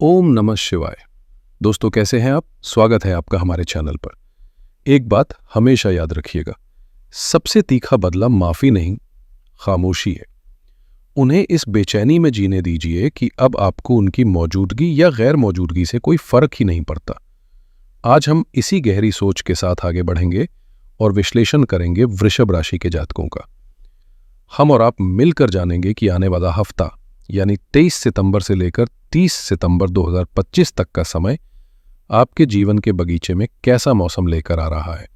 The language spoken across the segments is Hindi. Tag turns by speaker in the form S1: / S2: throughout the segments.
S1: ओम नमः शिवाय। दोस्तों कैसे हैं आप? स्वागत है आपका हमारे चैनल पर। एक बात हमेशा याद रखिएगा, सबसे तीखा बदला माफी नहीं, खामोशी है। उन्हें इस बेचैनी में जीने दीजिए कि अब आपको उनकी मौजूदगी या गैर मौजूदगी से कोई फर्क ही नहीं पड़ता। आज हम इसी गहरी सोच के साथ आगे बढ़ेंगे और विश्लेषण करेंगे वृषभ राशि के जातकों का। हम और आप मिलकर जानेंगे कि आने वाला हफ्ता यानी 23 सितंबर से लेकर 30 सितंबर 2025 तक का समय आपके जीवन के बगीचे में कैसा मौसम लेकर आ रहा है।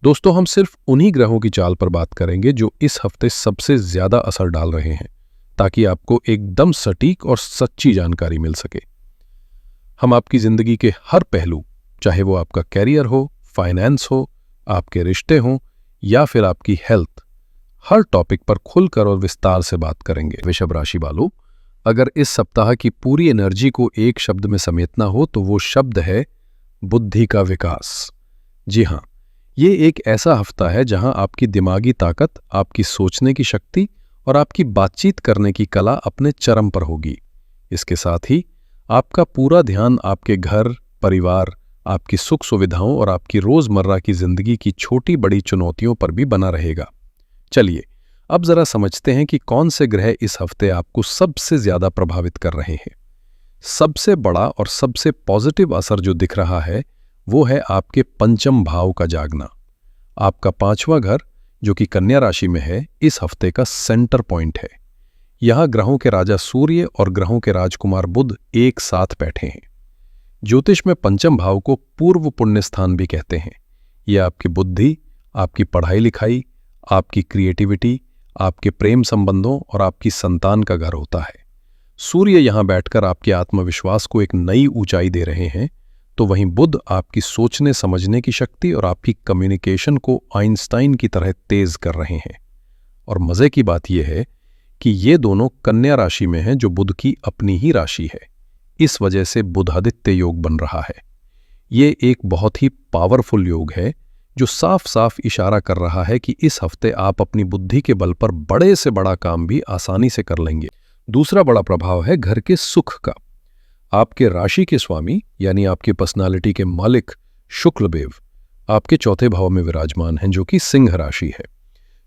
S1: दोस्तों, हम सिर्फ उन्हीं ग्रहों की चाल पर बात करेंगे जो इस हफ्ते सबसे ज्यादा असर डाल रहे हैं, ताकि आपको एकदम सटीक और सच्ची जानकारी मिल सके। हम आपकी जिंदगी के हर पहलू, चाहे वो आपका कैरियर हो, फाइनेंस हो, आपके रिश्ते हों या फिर आपकी हेल्थ, हर टॉपिक पर खुलकर और विस्तार से बात करेंगे। वृषभ राशि वालों, अगर इस सप्ताह की पूरी एनर्जी को एक शब्द में समेटना हो तो वो शब्द है बुद्धि का विकास। जी हाँ, ये एक ऐसा हफ्ता है जहां आपकी दिमागी ताकत, आपकी सोचने की शक्ति और आपकी बातचीत करने की कला अपने चरम पर होगी। इसके साथ ही आपका पूरा ध्यान आपके घर, परिवार, आपकी सुख सुविधाओं और आपकी रोजमर्रा की जिंदगी की छोटी बड़ी चुनौतियों पर भी बना रहेगा। चलिए अब जरा समझते हैं कि कौन से ग्रह इस हफ्ते आपको सबसे ज्यादा प्रभावित कर रहे हैं। सबसे बड़ा और सबसे पॉजिटिव असर जो दिख रहा है वो है आपके पंचम भाव का जागना। आपका पांचवां घर, जो कि कन्या राशि में है, इस हफ्ते का सेंटर पॉइंट है। यहां ग्रहों के राजा सूर्य और ग्रहों के राजकुमार बुध एक साथ बैठे हैं। ज्योतिष में पंचम भाव को पूर्व पुण्य स्थान भी कहते हैं। यह आपकी बुद्धि, आपकी पढ़ाई लिखाई, आपकी क्रिएटिविटी, आपके प्रेम संबंधों और आपकी संतान का घर होता है। सूर्य यहां बैठकर आपके आत्मविश्वास को एक नई ऊंचाई दे रहे हैं, तो वहीं बुध आपकी सोचने समझने की शक्ति और आपकी कम्युनिकेशन को आइंस्टाइन की तरह तेज कर रहे हैं। और मजे की बात यह है कि ये दोनों कन्या राशि में हैं, जो बुध की अपनी ही राशि है। इस वजह से बुधादित्य योग बन रहा है। ये एक बहुत ही पावरफुल योग है जो साफ साफ इशारा कर रहा है कि इस हफ्ते आप अपनी बुद्धि के बल पर बड़े से बड़ा काम भी आसानी से कर लेंगे। दूसरा बड़ा प्रभाव है घर के सुख का। आपके राशि के स्वामी यानी आपकी पर्सनालिटी के मालिक शुक्लदेव आपके चौथे भाव में विराजमान हैं, जो कि सिंह राशि है।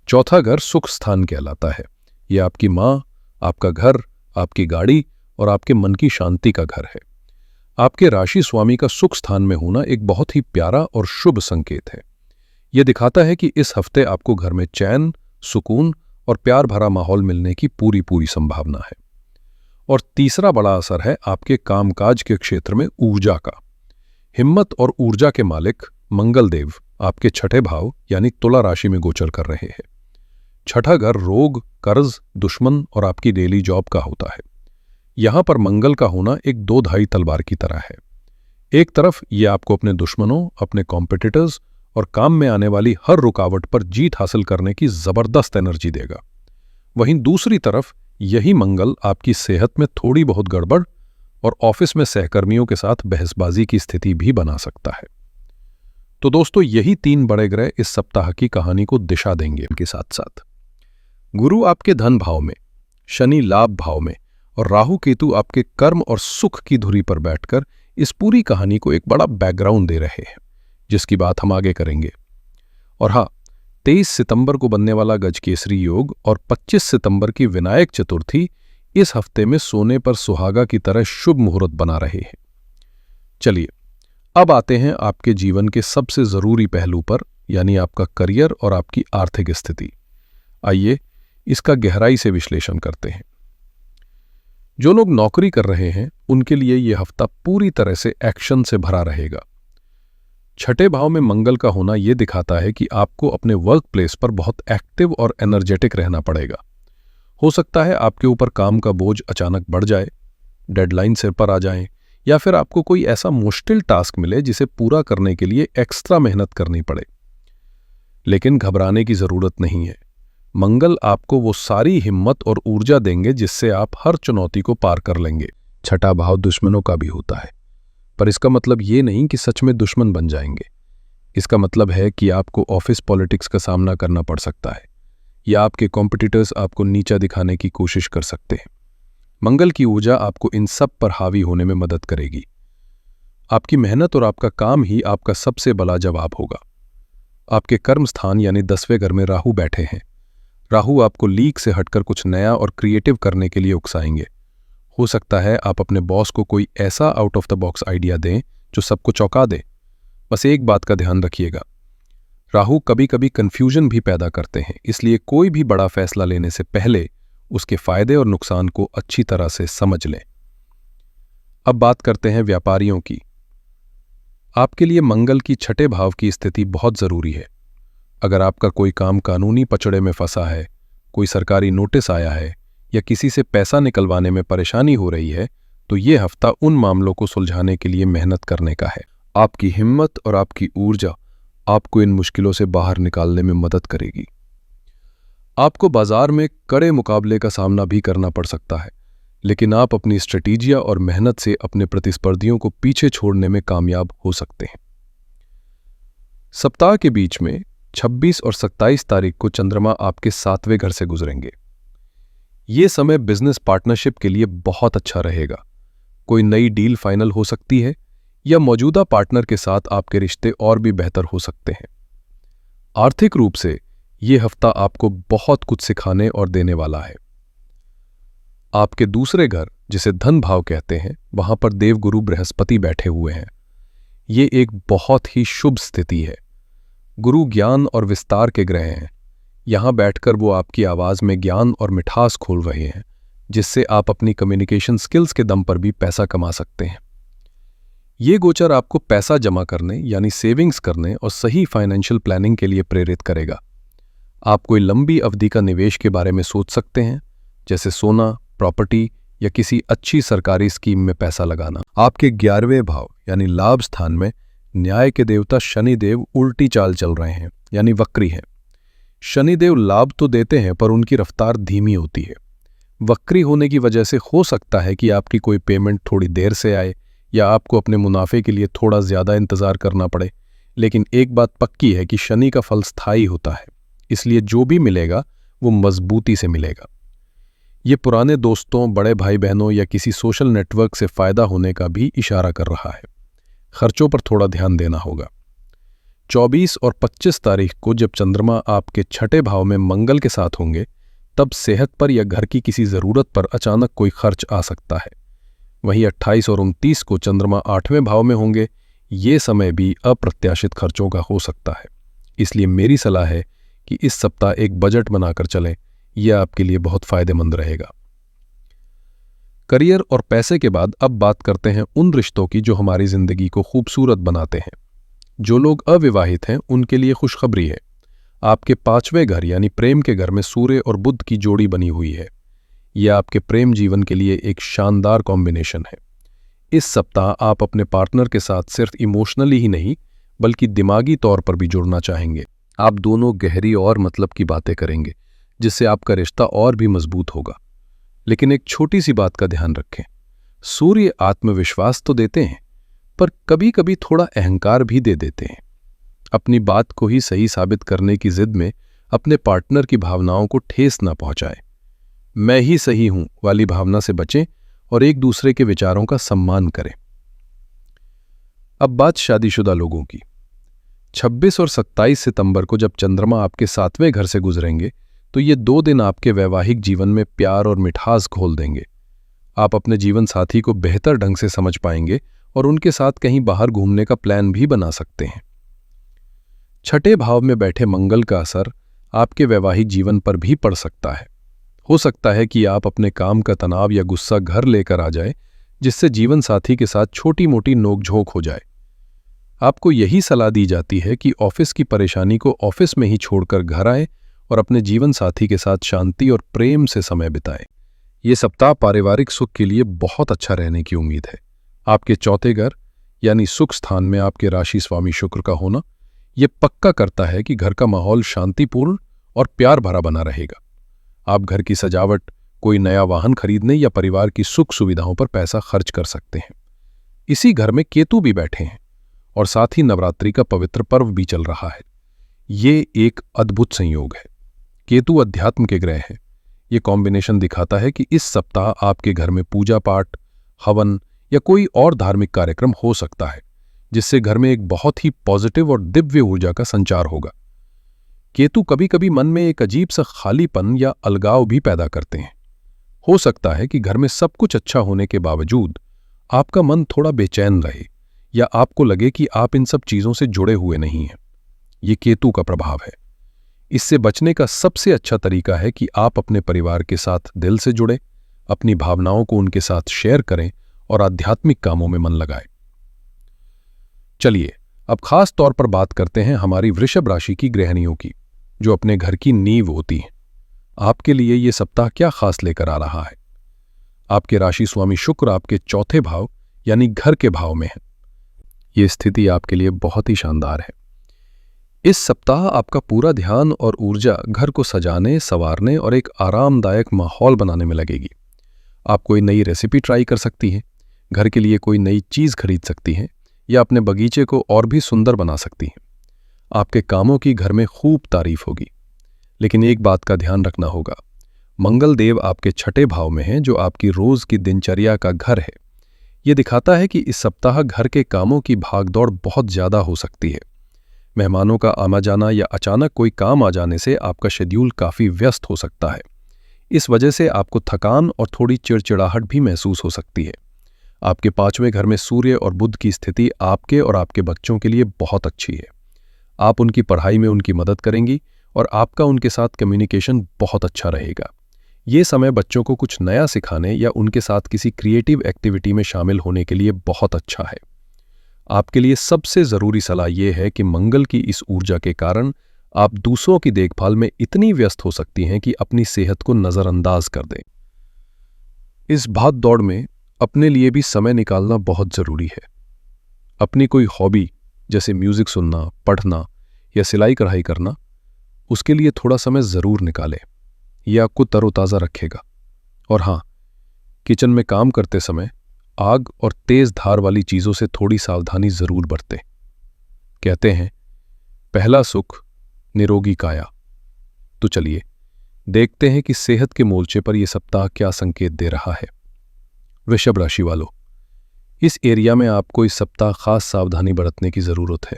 S1: चौथा घर सुख स्थान कहलाता है। यह आपकी मां, आपका घर, आपकी गाड़ी और आपके मन की शांति का घर है। आपके राशि स्वामी का सुख स्थान में होना एक बहुत ही प्यारा और शुभ संकेत है। यह दिखाता है कि इस हफ्ते आपको घर में चैन, सुकून और प्यार भरा माहौल मिलने की पूरी पूरी संभावना है। और तीसरा बड़ा असर है आपके कामकाज के क्षेत्र में ऊर्जा का। हिम्मत और ऊर्जा के मालिक मंगल देव आपके छठे भाव यानी तुला राशि में गोचर कर रहे हैं। छठा घर रोग, कर्ज, दुश्मन और आपकी डेली जॉब का होता है। यहां पर मंगल का होना एक दो धाई तलवार की तरह है। एक तरफ यह आपको अपने दुश्मनों, अपने कॉम्पिटिटर्स और काम में आने वाली हर रुकावट पर जीत हासिल करने की जबरदस्त एनर्जी देगा। वहीं दूसरी तरफ यही मंगल आपकी सेहत में थोड़ी बहुत गड़बड़ और ऑफिस में सहकर्मियों के साथ बहसबाजी की स्थिति भी बना सकता है। तो दोस्तों, यही तीन बड़े ग्रह इस सप्ताह की कहानी को दिशा देंगे। इनके साथ साथ गुरु आपके धन भाव में, शनि लाभ भाव में और राहु केतु आपके कर्म और सुख की धुरी पर बैठकर इस पूरी कहानी को एक बड़ा बैकग्राउंड दे रहे हैं, जिसकी बात हम आगे करेंगे। और हाँ, 23 सितंबर को बनने वाला गजकेसरी योग और 25 सितंबर की विनायक चतुर्थी इस हफ्ते में सोने पर सुहागा की तरह शुभ मुहूर्त बना रहे हैं। चलिए अब आते हैं आपके जीवन के सबसे जरूरी पहलू पर, यानी आपका करियर और आपकी आर्थिक स्थिति। आइए इसका गहराई से विश्लेषण करते हैं। जो लोग नौकरी कर रहे हैं उनके लिए यह हफ्ता पूरी तरह से एक्शन से भरा रहेगा। छठे भाव में मंगल का होना यह दिखाता है कि आपको अपने वर्क प्लेस पर बहुत एक्टिव और एनर्जेटिक रहना पड़ेगा। हो सकता है आपके ऊपर काम का बोझ अचानक बढ़ जाए, डेडलाइन सिर पर आ जाए, या फिर आपको कोई ऐसा मुश्किल टास्क मिले जिसे पूरा करने के लिए एक्स्ट्रा मेहनत करनी पड़े। लेकिन घबराने की जरूरत नहीं है। मंगल आपको वो सारी हिम्मत और ऊर्जा देंगे जिससे आप हर चुनौती को पार कर लेंगे। छठा भाव दुश्मनों का भी होता है, पर इसका मतलब ये नहीं कि सच में दुश्मन बन जाएंगे। इसका मतलब है कि आपको ऑफिस पॉलिटिक्स का सामना करना पड़ सकता है, या आपके कॉम्पिटिटर्स आपको नीचा दिखाने की कोशिश कर सकते हैं। मंगल की ऊर्जा आपको इन सब पर हावी होने में मदद करेगी। आपकी मेहनत और आपका काम ही आपका सबसे बड़ा जवाब होगा। आपके कर्म स्थान यानी 10वें घर में राहु बैठे हैं। राहु आपको लीक से हटकर कुछ नया और क्रिएटिव करने के लिए उकसाएंगे। हो सकता है आप अपने बॉस को कोई ऐसा out of the box idea दें जो सबको चौंका दे। बस एक बात का ध्यान रखिएगा, राहु कभी कभी कंफ्यूजन भी पैदा करते हैं, इसलिए कोई भी बड़ा फैसला लेने से पहले उसके फायदे और नुकसान को अच्छी तरह से समझ लें। अब बात करते हैं व्यापारियों की। आपके लिए मंगल की छठे भाव की स्थिति बहुत जरूरी है। अगर आपका कोई काम कानूनी पचड़े में फंसा है, कोई सरकारी नोटिस आया है या किसी से पैसा निकलवाने में परेशानी हो रही है, तो ये हफ्ता उन मामलों को सुलझाने के लिए मेहनत करने का है। आपकी हिम्मत और आपकी ऊर्जा आपको इन मुश्किलों से बाहर निकालने में मदद करेगी। आपको बाजार में कड़े मुकाबले का सामना भी करना पड़ सकता है, लेकिन आप अपनी स्ट्रेटेजिया और मेहनत से अपने प्रतिस्पर्धियों को पीछे छोड़ने में कामयाब हो सकते हैं। सप्ताह के बीच में 26 और 27 तारीख को चंद्रमा आपके 7वें घर से गुजरेंगे। ये समय बिजनेस पार्टनरशिप के लिए बहुत अच्छा रहेगा। कोई नई डील फाइनल हो सकती है या मौजूदा पार्टनर के साथ आपके रिश्ते और भी बेहतर हो सकते हैं। आर्थिक रूप से ये हफ्ता आपको बहुत कुछ सिखाने और देने वाला है। आपके दूसरे घर, जिसे धन भाव कहते हैं, वहां पर देवगुरु बृहस्पति बैठे हुए हैं। ये एक बहुत ही शुभ स्थिति है। गुरु ज्ञान और विस्तार के ग्रह हैं। यहां बैठकर वो आपकी आवाज में ज्ञान और मिठास खोल रहे हैं, जिससे आप अपनी कम्युनिकेशन स्किल्स के दम पर भी पैसा कमा सकते हैं। ये गोचर आपको पैसा जमा करने यानी सेविंग्स करने और सही फाइनेंशियल प्लानिंग के लिए प्रेरित करेगा। आप कोई लंबी अवधि का निवेश के बारे में सोच सकते हैं, जैसे सोना, प्रॉपर्टी या किसी अच्छी सरकारी स्कीम में पैसा लगाना। आपके 11वें भाव यानी लाभ स्थान में न्याय के देवता शनिदेव उल्टी चाल चल रहे हैं, यानी वक्री हैं। शनिदेव लाभ तो देते हैं, पर उनकी रफ्तार धीमी होती है। वक्री होने की वजह से हो सकता है कि आपकी कोई पेमेंट थोड़ी देर से आए या आपको अपने मुनाफे के लिए थोड़ा ज्यादा इंतजार करना पड़े। लेकिन एक बात पक्की है कि शनि का फल स्थायी होता है, इसलिए जो भी मिलेगा वो मजबूती से मिलेगा। ये पुराने दोस्तों, बड़े भाई बहनों या किसी सोशल नेटवर्क से फायदा होने का भी इशारा कर रहा है। खर्चों पर थोड़ा ध्यान देना होगा। 24 और 25 तारीख को जब चंद्रमा आपके छठे भाव में मंगल के साथ होंगे, तब सेहत पर या घर की किसी जरूरत पर अचानक कोई खर्च आ सकता है। वहीं 28 और 29 को चंद्रमा 8वें भाव में होंगे। ये समय भी अप्रत्याशित खर्चों का हो सकता है, इसलिए मेरी सलाह है कि इस सप्ताह एक बजट बनाकर चलें। यह आपके लिए बहुत फायदेमंद रहेगा। करियर और पैसे के बाद अब बात करते हैं उन रिश्तों की जो हमारी जिंदगी को खूबसूरत बनाते हैं। जो लोग अविवाहित हैं उनके लिए खुशखबरी है। आपके 5वें घर यानी प्रेम के घर में सूर्य और बुध की जोड़ी बनी हुई है। यह आपके प्रेम जीवन के लिए एक शानदार कॉम्बिनेशन है। इस सप्ताह आप अपने पार्टनर के साथ सिर्फ इमोशनली ही नहीं, बल्कि दिमागी तौर पर भी जुड़ना चाहेंगे। आप दोनों गहरी और मतलब की बातें करेंगे, जिससे आपका रिश्ता और भी मजबूत होगा। लेकिन एक छोटी सी बात का ध्यान रखें, सूर्य आत्मविश्वास तो देते हैं, पर कभी कभी थोड़ा अहंकार भी दे देते हैं। अपनी बात को ही सही साबित करने की जिद में अपने पार्टनर की भावनाओं को ठेस ना पहुंचाएं। मैं ही सही हूं वाली भावना से बचें और एक दूसरे के विचारों का सम्मान करें। अब बात शादीशुदा लोगों की। 26 और 27 सितंबर को जब चंद्रमा आपके 7वें घर से गुजरेंगे, तो ये 2 दिन आपके वैवाहिक जीवन में प्यार और मिठास घोल देंगे। आप अपने जीवन साथी को बेहतर ढंग से समझ पाएंगे और उनके साथ कहीं बाहर घूमने का प्लान भी बना सकते हैं। छठे भाव में बैठे मंगल का असर आपके वैवाहिक जीवन पर भी पड़ सकता है। हो सकता है कि आप अपने काम का तनाव या गुस्सा घर लेकर आ जाए, जिससे जीवन साथी के साथ छोटी मोटी नोकझोंक हो जाए। आपको यही सलाह दी जाती है कि ऑफिस की परेशानी को ऑफिस में ही छोड़कर घर आए और अपने जीवन साथी के साथ शांति और प्रेम से समय बिताएं। ये सप्ताह पारिवारिक सुख के लिए बहुत अच्छा रहने की उम्मीद है। आपके चौथे घर यानी सुख स्थान में आपके राशि स्वामी शुक्र का होना यह पक्का करता है कि घर का माहौल शांतिपूर्ण और प्यार भरा बना रहेगा। आप घर की सजावट, कोई नया वाहन खरीदने या परिवार की सुख सुविधाओं पर पैसा खर्च कर सकते हैं। इसी घर में केतु भी बैठे हैं और साथ ही नवरात्रि का पवित्र पर्व भी चल रहा है। ये एक अद्भुत संयोग है। केतु अध्यात्म के ग्रह है, ये कॉम्बिनेशन दिखाता है कि इस सप्ताह आपके घर में पूजा पाठ, हवन या कोई और धार्मिक कार्यक्रम हो सकता है, जिससे घर में एक बहुत ही पॉजिटिव और दिव्य ऊर्जा का संचार होगा। केतु कभी कभी मन में एक अजीब सा खालीपन या अलगाव भी पैदा करते हैं। हो सकता है कि घर में सब कुछ अच्छा होने के बावजूद आपका मन थोड़ा बेचैन रहे या आपको लगे कि आप इन सब चीजों से जुड़े हुए नहीं हैं। ये केतु का प्रभाव है। इससे बचने का सबसे अच्छा तरीका है कि आप अपने परिवार के साथ दिल से जुड़े, अपनी भावनाओं को उनके साथ शेयर करें और आध्यात्मिक कामों में मन लगाएं। चलिए अब खास तौर पर बात करते हैं हमारी वृषभ राशि की गृहिणियों की, जो अपने घर की नींव होती हैं। आपके लिए ये सप्ताह क्या खास लेकर आ रहा है? आपके राशि स्वामी शुक्र आपके चौथे भाव यानी घर के भाव में है। ये स्थिति आपके लिए बहुत ही शानदार है। इस सप्ताह आपका पूरा ध्यान और ऊर्जा घर को सजाने, संवारने और एक आरामदायक माहौल बनाने में लगेगी। आप कोई नई रेसिपी ट्राई कर सकती हैं, घर के लिए कोई नई चीज खरीद सकती हैं या अपने बगीचे को और भी सुंदर बना सकती हैं। आपके कामों की घर में खूब तारीफ होगी। लेकिन एक बात का ध्यान रखना होगा, मंगल देव आपके छठे भाव में हैं, जो आपकी रोज की दिनचर्या का घर है। ये दिखाता है कि इस सप्ताह घर के कामों की भागदौड़ बहुत ज्यादा हो सकती है। मेहमानों का आना जाना या अचानक कोई काम आ जाने से आपका शेड्यूल काफी व्यस्त हो सकता है। इस वजह से आपको थकान और थोड़ी चिड़चिड़ाहट भी महसूस हो सकती है। आपके पांचवें घर में सूर्य और बुध की स्थिति आपके और आपके बच्चों के लिए बहुत अच्छी है। आप उनकी पढ़ाई में उनकी मदद करेंगी और आपका उनके साथ कम्युनिकेशन बहुत अच्छा रहेगा। ये समय बच्चों को कुछ नया सिखाने या उनके साथ किसी क्रिएटिव एक्टिविटी में शामिल होने के लिए बहुत अच्छा है। आपके लिए सबसे जरूरी सलाह यह है कि मंगल की इस ऊर्जा के कारण आप दूसरों की देखभाल में इतनी व्यस्त हो सकती हैं कि अपनी सेहत को नजरअंदाज कर दें। इस भाग दौड़ में अपने लिए भी समय निकालना बहुत जरूरी है। अपनी कोई हॉबी जैसे म्यूजिक सुनना, पढ़ना या सिलाई कढ़ाई करना, उसके लिए थोड़ा समय जरूर निकालें। यह आपको तरोताजा रखेगा। और हाँ, किचन में काम करते समय आग और तेज धार वाली चीजों से थोड़ी सावधानी जरूर बरतें। कहते हैं पहला सुख निरोगी काया। तो चलिए देखते हैं कि सेहत के मोर्चे पर यह सप्ताह क्या संकेत दे रहा है। वृषभ राशि वालों, इस एरिया में आपको इस सप्ताह खास सावधानी बरतने की जरूरत है।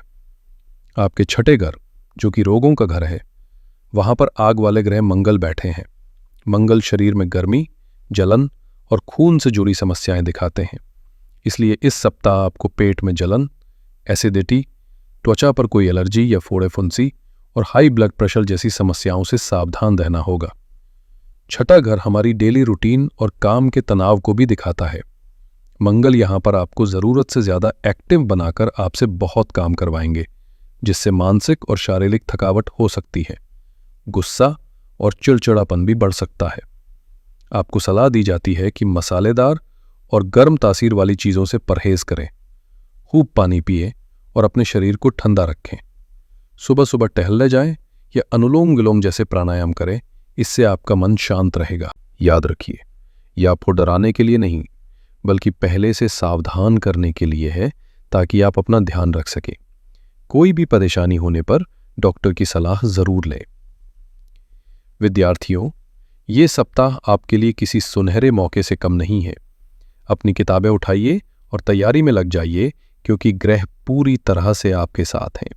S1: आपके छठे घर, जो कि रोगों का घर है, वहां पर आग वाले ग्रह मंगल बैठे हैं। मंगल शरीर में गर्मी, जलन और खून से जुड़ी समस्याएं दिखाते हैं। इसलिए इस सप्ताह आपको पेट में जलन, एसिडिटी, त्वचा पर कोई एलर्जी या फोड़े फुंसी और हाई ब्लड प्रेशर जैसी समस्याओं से सावधान रहना होगा। छठा घर हमारी डेली रूटीन और काम के तनाव को भी दिखाता है। मंगल यहां पर आपको जरूरत से ज्यादा एक्टिव बनाकर आपसे बहुत काम करवाएंगे, जिससे मानसिक और शारीरिक थकावट हो सकती है। गुस्सा और चिड़चिड़ापन भी बढ़ सकता है। आपको सलाह दी जाती है कि मसालेदार और गर्म तासीर वाली चीजों से परहेज करें। खूब पानी पिए और अपने शरीर को ठंडा रखें। सुबह सुबह टहलने जाएं या अनुलोम विलोम जैसे प्राणायाम करें। इससे आपका मन शांत रहेगा। याद रखिए, यह आपको डराने के लिए नहीं, बल्कि पहले से सावधान करने के लिए है, ताकि आप अपना ध्यान रख सकें। कोई भी परेशानी होने पर डॉक्टर की सलाह जरूर लें। विद्यार्थियों, ये सप्ताह आपके लिए किसी सुनहरे मौके से कम नहीं है। अपनी किताबें उठाइए और तैयारी में लग जाइए, क्योंकि ग्रह पूरी तरह से आपके साथ हैं।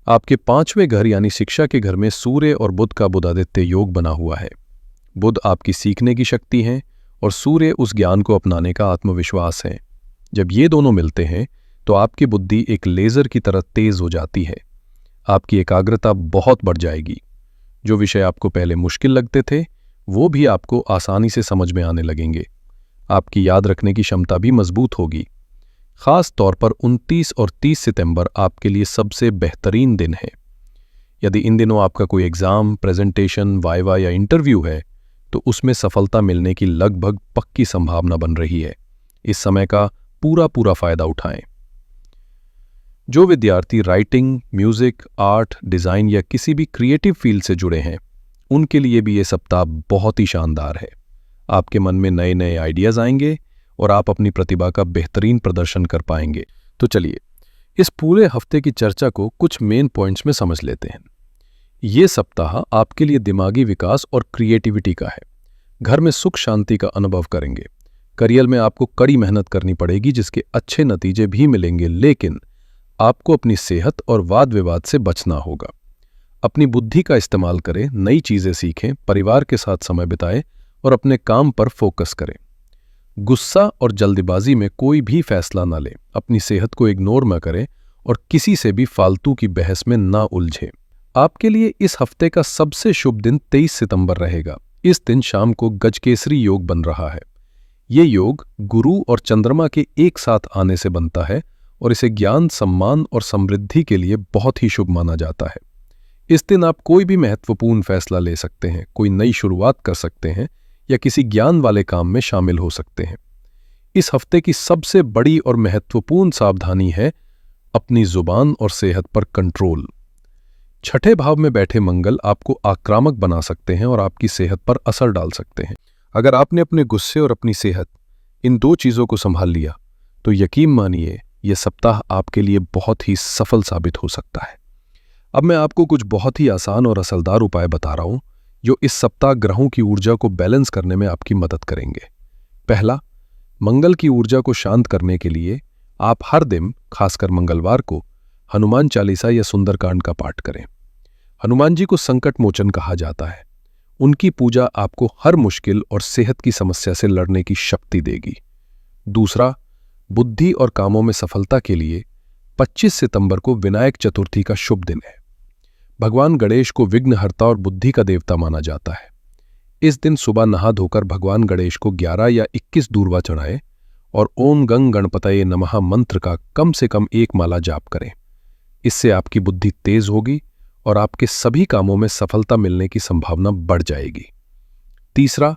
S1: आपके पांचवें घर यानी शिक्षा के घर में सूर्य और बुध का बुधादित्य योग बना हुआ है। बुध आपकी सीखने की शक्ति है और सूर्य उस ज्ञान को अपनाने का आत्मविश्वास है। जब ये दोनों मिलते हैं तो आपकी बुद्धि एक लेजर की तरह तेज हो जाती है। आपकी एकाग्रता बहुत बढ़ जाएगी। जो विषय आपको पहले मुश्किल लगते थे, वो भी आपको आसानी से समझ में आने लगेंगे। आपकी याद रखने की क्षमता भी मजबूत होगी। खास तौर पर 29 और 30 सितंबर आपके लिए सबसे बेहतरीन दिन है। यदि इन दिनों आपका कोई एग्जाम, प्रेजेंटेशन, वाइवा या इंटरव्यू है, तो उसमें सफलता मिलने की लगभग पक्की संभावना बन रही है। इस समय का पूरा फायदा उठाएं। जो विद्यार्थी राइटिंग, म्यूजिक, आर्ट, डिजाइन या किसी भी क्रिएटिव फील्ड से जुड़े हैं, उनके लिए भी ये सप्ताह बहुत ही शानदार है। आपके मन में नए नए आइडियाज आएंगे और आप अपनी प्रतिभा का बेहतरीन प्रदर्शन कर पाएंगे। तो चलिए इस पूरे हफ्ते की चर्चा को कुछ मेन पॉइंट्स में समझ लेते हैं। ये सप्ताह आपके लिए दिमागी विकास और क्रिएटिविटी का है। घर में सुख शांति का अनुभव करेंगे। करियर में आपको कड़ी मेहनत करनी पड़ेगी, जिसके अच्छे नतीजे भी मिलेंगे, लेकिन आपको अपनी सेहत और वाद विवाद से बचना होगा। अपनी बुद्धि का इस्तेमाल करें, नई चीजें सीखें, परिवार के साथ समय बिताएं और अपने काम पर फोकस करें। गुस्सा और जल्दबाजी में कोई भी फैसला न लें। अपनी सेहत को इग्नोर न करें और किसी से भी फालतू की बहस में ना उलझें। आपके लिए इस हफ्ते का सबसे शुभ दिन 23 सितंबर रहेगा। इस दिन शाम को गजकेसरी योग बन रहा है। ये योग गुरु और चंद्रमा के एक साथ आने से बनता है और इसे ज्ञान, सम्मान और समृद्धि के लिए बहुत ही शुभ माना जाता है। इस दिन आप कोई भी महत्वपूर्ण फैसला ले सकते हैं, कोई नई शुरुआत कर सकते हैं या किसी ज्ञान वाले काम में शामिल हो सकते हैं। इस हफ्ते की सबसे बड़ी और महत्वपूर्ण सावधानी है अपनी जुबान और सेहत पर कंट्रोल। छठे भाव में बैठे मंगल आपको आक्रामक बना सकते हैं और आपकी सेहत पर असर डाल सकते हैं। अगर आपने अपने गुस्से और अपनी सेहत, इन दो चीजों को संभाल लिया, तो यकीन मानिए यह सप्ताह आपके लिए बहुत ही सफल साबित हो सकता है। अब मैं आपको कुछ बहुत ही आसान और असरदार उपाय बता रहा हूं, जो इस सप्ताह ग्रहों की ऊर्जा को बैलेंस करने में आपकी मदद करेंगे। पहला, मंगल की ऊर्जा को शांत करने के लिए आप हर दिन, खासकर मंगलवार को, हनुमान चालीसा या सुंदरकांड का पाठ करें। हनुमान जी को संकट मोचन कहा जाता है। उनकी पूजा आपको हर मुश्किल और सेहत की समस्या से लड़ने की शक्ति देगी। दूसरा, बुद्धि और कामों में सफलता के लिए 25 सितंबर को विनायक चतुर्थी का शुभ दिन है। भगवान गणेश को विघ्नहर्ता और बुद्धि का देवता माना जाता है। इस दिन सुबह नहा धोकर भगवान गणेश को 11 या 21 दूर्वा चढ़ाएं और ओम गंग गणपतये नमः मंत्र का कम से कम 1 माला जाप करें। इससे आपकी बुद्धि तेज होगी और आपके सभी कामों में सफलता मिलने की संभावना बढ़ जाएगी। तीसरा,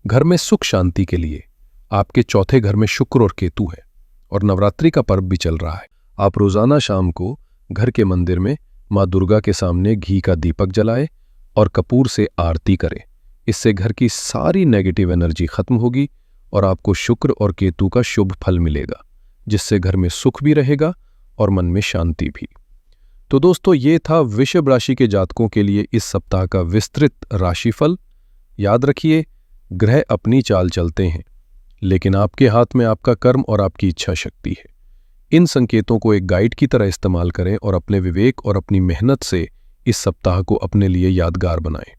S1: घर में सुख शांति के लिए आपके चौथे घर में शुक्र और केतु है और नवरात्रि का पर्व भी चल रहा है। आप रोजाना शाम को घर के मंदिर में मां दुर्गा के सामने घी का दीपक जलाएं और कपूर से आरती करें। इससे घर की सारी नेगेटिव एनर्जी खत्म होगी और आपको शुक्र और केतु का शुभ फल मिलेगा, जिससे घर में सुख भी रहेगा और मन में शांति भी। तो दोस्तों, ये था वृषभ राशि के जातकों के लिए इस सप्ताह का विस्तृत राशिफल। याद रखिए, ग्रह अपनी चाल चलते हैं, लेकिन आपके हाथ में आपका कर्म और आपकी इच्छा शक्ति है। इन संकेतों को एक गाइड की तरह इस्तेमाल करें और अपने विवेक और अपनी मेहनत से इस सप्ताह को अपने लिए यादगार बनाएं।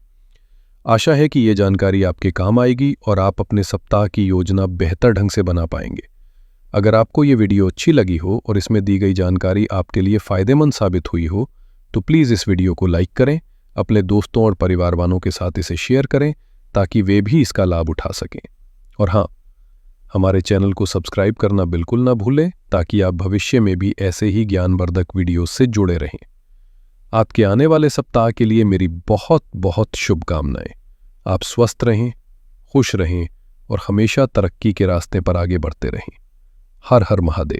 S1: आशा है कि ये जानकारी आपके काम आएगी और आप अपने सप्ताह की योजना बेहतर ढंग से बना पाएंगे। अगर आपको ये वीडियो अच्छी लगी हो और इसमें दी गई जानकारी आपके लिए फायदेमंद साबित हुई हो, तो प्लीज़ इस वीडियो को लाइक करें, अपने दोस्तों और परिवार वालों के साथ इसे शेयर करें ताकि वे भी इसका लाभ उठा सकें। और हाँ, हमारे चैनल को सब्सक्राइब करना बिल्कुल ना भूलें ताकि आप भविष्य में भी ऐसे ही ज्ञानवर्धक वीडियो से जुड़े रहें। आपके आने वाले सप्ताह के लिए मेरी बहुत बहुत शुभकामनाएं। आप स्वस्थ रहें, खुश रहें और हमेशा तरक्की के रास्ते पर आगे बढ़ते रहें। हर हर महादेव।